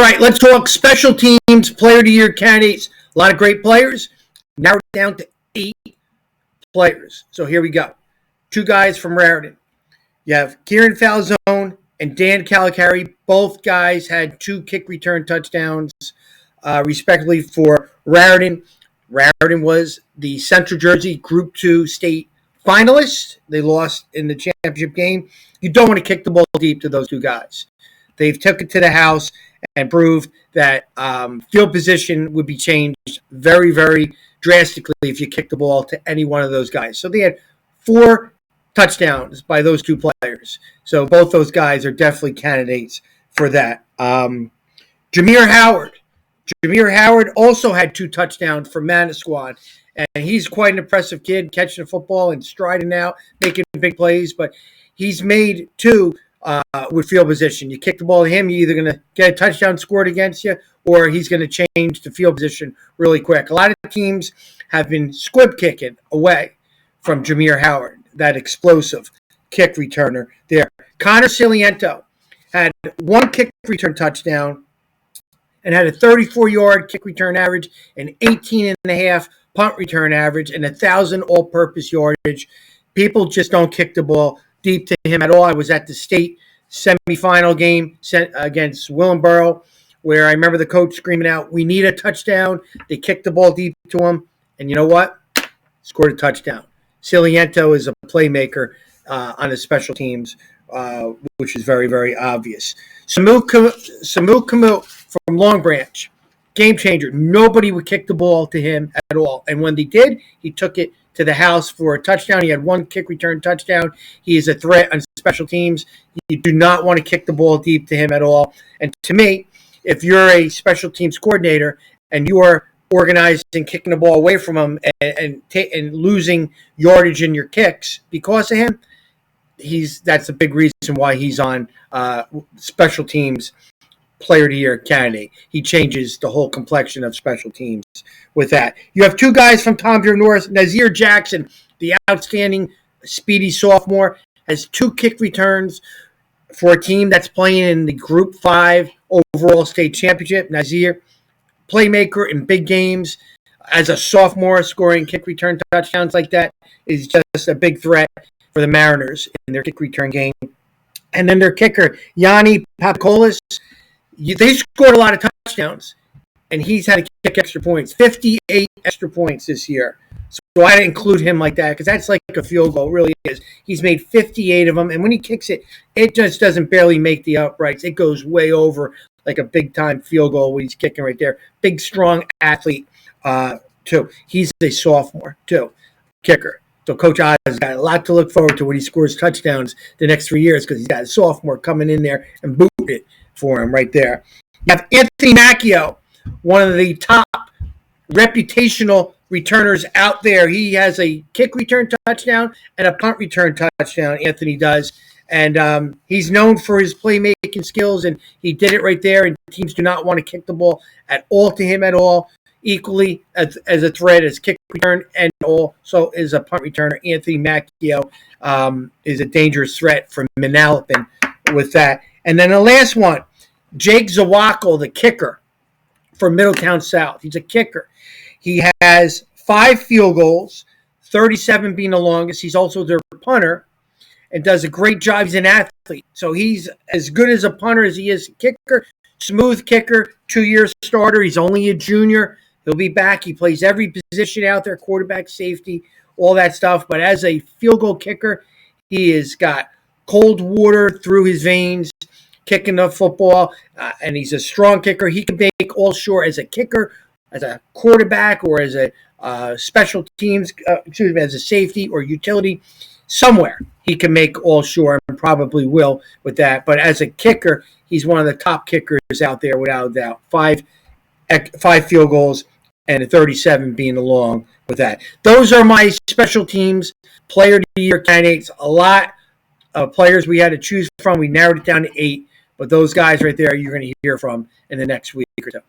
right, let's talk special teams, player of the year candidates. A lot of great players. Narrowed down to 8 players. So here we go. 2 guys from Raritan. You have Kieran Falzone and Dan Calicari. Both guys had 2 kick return touchdowns, respectively, for Raritan. Raritan was the Central Jersey Group 2 state finalist. They lost in the championship game. You don't want to kick the ball deep to those 2 guys. They've took it to the house and proved that field position would be changed very, very drastically if you kick the ball to any one of those guys. So they had 4 touchdowns by those 2 players. So both those guys are definitely candidates for that. Jameer Howard. Jameer Howard also had 2 touchdowns for Manasquan. And he's quite an impressive kid, catching the football and striding out, making big plays. But he's made 2 with field position. You kick the ball to him, you're either going to get a touchdown scored against you, or he's going to change the field position really quick. A lot of teams have been squib kicking away from Jameer Howard, that explosive kick returner there. Connor Ciliento had 1 kick return touchdown and had a 34-yard kick return average, an 18.5 punt return average, and 1,000 all-purpose yardage. People just don't kick the ball deep to him at all. I was at the state semifinal game against Willingboro, where I remember the coach screaming out, "We need a touchdown." They kicked the ball deep to him, and you know what? Scored a touchdown. Ciliento is a playmaker on the special teams, which is very, very obvious. Samul Kamut from Long Branch, game changer. Nobody would kick the ball to him at all, and when they did, he took it to the house for a touchdown. He had 1 kick return touchdown. He is a threat on special teams. You do not want to kick the ball deep to him at all. And to me, if you're a special teams coordinator and you are organizing kicking the ball away from him and losing yardage in your kicks because of him, that's a big reason why he's on special teams player of the year candidate. He changes the whole complexion of special teams with that. You have 2 guys from Tom Deere North. Nazir Jackson, the outstanding speedy sophomore, has 2 kick returns for a team that's playing in the Group 5 overall state championship. Nazir, playmaker in big games. As a sophomore, scoring kick return touchdowns like that is just a big threat for the Mariners in their kick return game. And then their kicker, Yanni Papakolis, they scored a lot of touchdowns, and he's had to kick extra points, 58 extra points this year. So I didn't include him like that because that's like a field goal. It really is. He's made 58 of them, and when he kicks it, it just doesn't barely make the uprights. It goes way over like a big-time field goal when he's kicking right there. Big, strong athlete, too. He's a sophomore, too, kicker. So Coach Oz has got a lot to look forward to when he scores touchdowns the next 3 years because he's got a sophomore coming in there and boot it for him right there. You have Anthony Macchio, one of the top reputational returners out there. He has a kick return touchdown and a punt return touchdown, Anthony does. And he's known for his playmaking skills, and he did it right there. And teams do not want to kick the ball at all to him at all. Equally as a threat as kick return and also is a punt returner. Anthony Macchio is a dangerous threat for Manalapan with that. And then the last one, Jake Zawackel, the kicker for Middletown South. He's a kicker. He has 5 field goals, 37 being the longest. He's also their punter and does a great job. He's an athlete. So he's as good as a punter as he is a kicker. Smooth kicker, 2-year starter. He's only a junior. He'll be back. He plays every position out there, quarterback, safety, all that stuff. But as a field goal kicker, he has got cold water through his veins, kicking the football, and he's a strong kicker. He can make all sure as a kicker, as a quarterback, or as a special teams, as a safety or utility, somewhere he can make all sure and probably will with that. But as a kicker, he's one of the top kickers out there without a doubt. 5 field goals and a 37 being along with that. Those are my special teams player of the year candidates. A lot of players we had to choose from. We narrowed it down to 8, but those guys right there you're going to hear from in the next week or two.